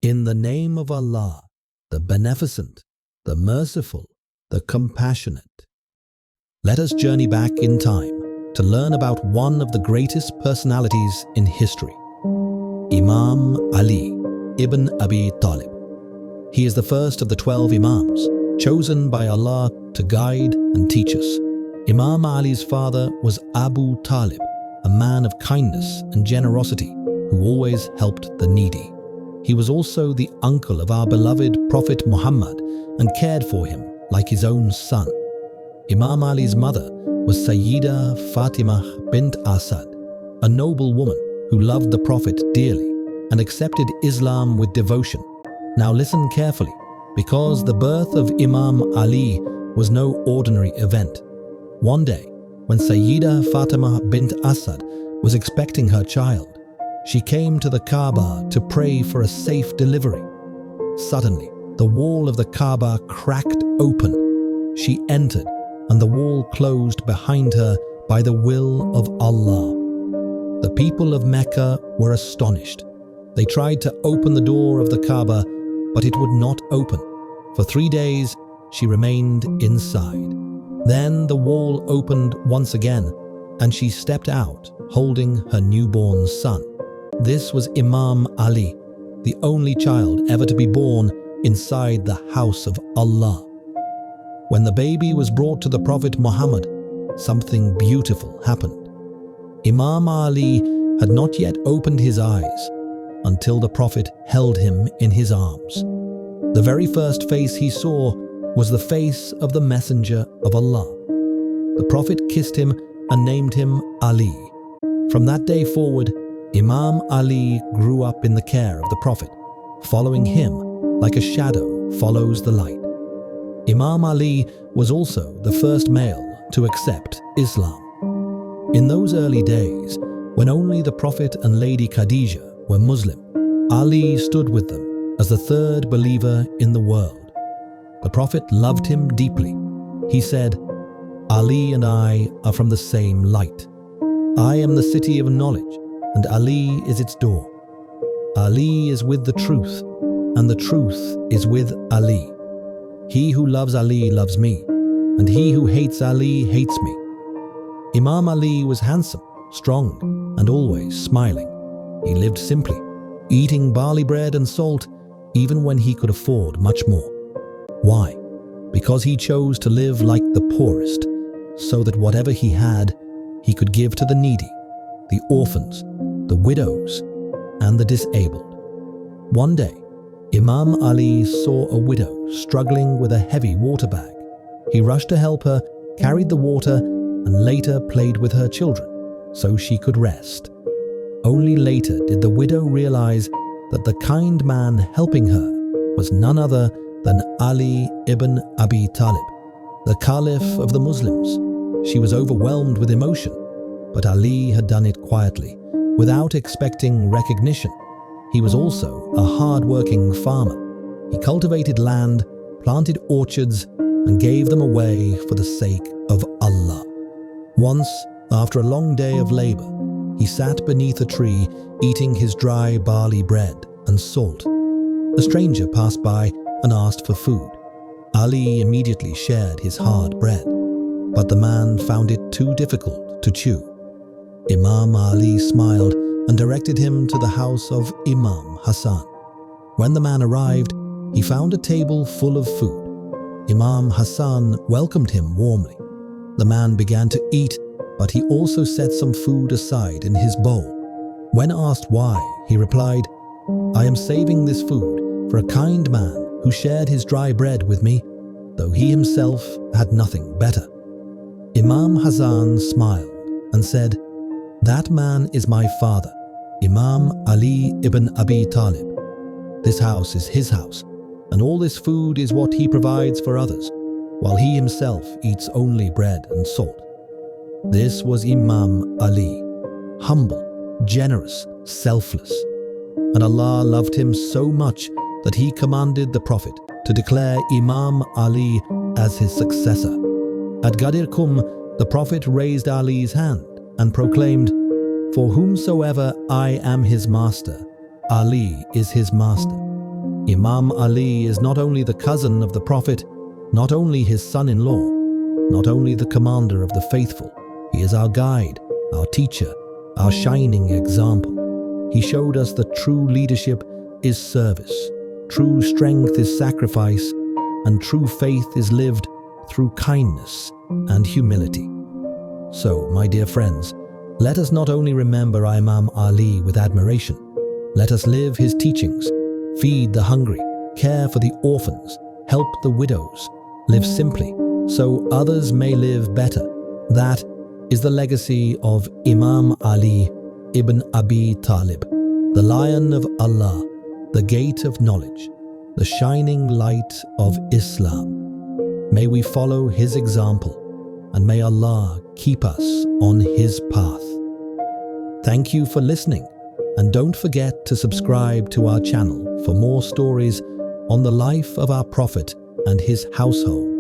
In the name of Allah, the Beneficent, the Merciful, the Compassionate. Let us journey back in time to learn about one of the greatest personalities in history, Imam Ali ibn Abi Talib. He is the first of the 12 Imams, chosen by Allah to guide and teach us. Imam Ali's father was Abu Talib, a man of kindness and generosity who always helped the needy. He was also the uncle of our beloved Prophet Muhammad and cared for him like his own son. Imam Ali's mother was Seyeda Fatimah bint Asad, a noble woman who loved the Prophet dearly and accepted Islam with devotion. Now listen carefully, because the birth of Imam Ali was no ordinary event. One day, when Seyeda Fatimah bint Asad was expecting her child, she came to the Kaaba to pray for a safe delivery. Suddenly, the wall of the Kaaba cracked open. She entered, and the wall closed behind her by the will of Allah. The people of Mecca were astonished. They tried to open the door of the Kaaba, but it would not open. For 3 days, she remained inside. Then the wall opened once again, and she stepped out, holding her newborn son. This was Imam Ali, the only child ever to be born inside the house of Allah. When the baby was brought to the Prophet Muhammad, something beautiful happened. Imam Ali had not yet opened his eyes until the Prophet held him in his arms. The very first face he saw was the face of the Messenger of Allah. The Prophet kissed him and named him Ali. From that day forward, Imam Ali grew up in the care of the Prophet, following him like a shadow follows the light. Imam Ali was also the first male to accept Islam. In those early days, when only the Prophet and Lady Khadija were Muslim, Ali stood with them as the third believer in the world. The Prophet loved him deeply. He said, "Ali and I are from the same light. I am the city of knowledge, and Ali is its door. Ali is with the truth, and the truth is with Ali. He who loves Ali loves me, and he who hates Ali hates me." Imam Ali was handsome, strong, and always smiling. He lived simply, eating barley bread and salt, even when he could afford much more. Why? Because he chose to live like the poorest, so that whatever he had, he could give to the needy, the orphans, the widows, and the disabled. One day, Imam Ali saw a widow struggling with a heavy water bag. He rushed to help her, carried the water, and later played with her children so she could rest. Only later did the widow realize that the kind man helping her was none other than Ali ibn Abi Talib, the Caliph of the Muslims. She was overwhelmed with emotion, but Ali had done it quietly, without expecting recognition. He was also a hard-working farmer. He cultivated land, planted orchards, and gave them away for the sake of Allah. Once, after a long day of labor, he sat beneath a tree eating his dry barley bread and salt. A stranger passed by and asked for food. Ali immediately shared his hard bread, but the man found it too difficult to chew. Imam Ali smiled and directed him to the house of Imam Hassan. When the man arrived, he found a table full of food. Imam Hassan welcomed him warmly. The man began to eat, but he also set some food aside in his bowl. When asked why, he replied, "I am saving this food for a kind man who shared his dry bread with me, though he himself had nothing better." Imam Hassan smiled and said, "That man is my father, Imam Ali ibn Abi Talib. This house is his house, and all this food is what he provides for others, while he himself eats only bread and salt." This was Imam Ali, humble, generous, selfless. And Allah loved him so much that he commanded the Prophet to declare Imam Ali as his successor. At Ghadir Qum, the Prophet raised Ali's hand and proclaimed, "For whomsoever I am his master, Ali is his master. Imam Ali is not only the cousin of the Prophet, not only his son-in-law, not only the commander of the faithful, he is our guide, our teacher, our shining example. He showed us that true leadership is service, true strength is sacrifice, and true faith is lived through kindness and humility. So, my dear friends, let us not only remember Imam Ali with admiration, let us live his teachings, feed the hungry, care for the orphans, help the widows, live simply so others may live better. That is the legacy of Imam Ali ibn Abi Talib, the Lion of Allah, the Gate of Knowledge, the shining light of Islam. May we follow his example, and may Allah keep us on his path. Thank you for listening, and don't forget to subscribe to our channel for more stories on the life of our Prophet and his household.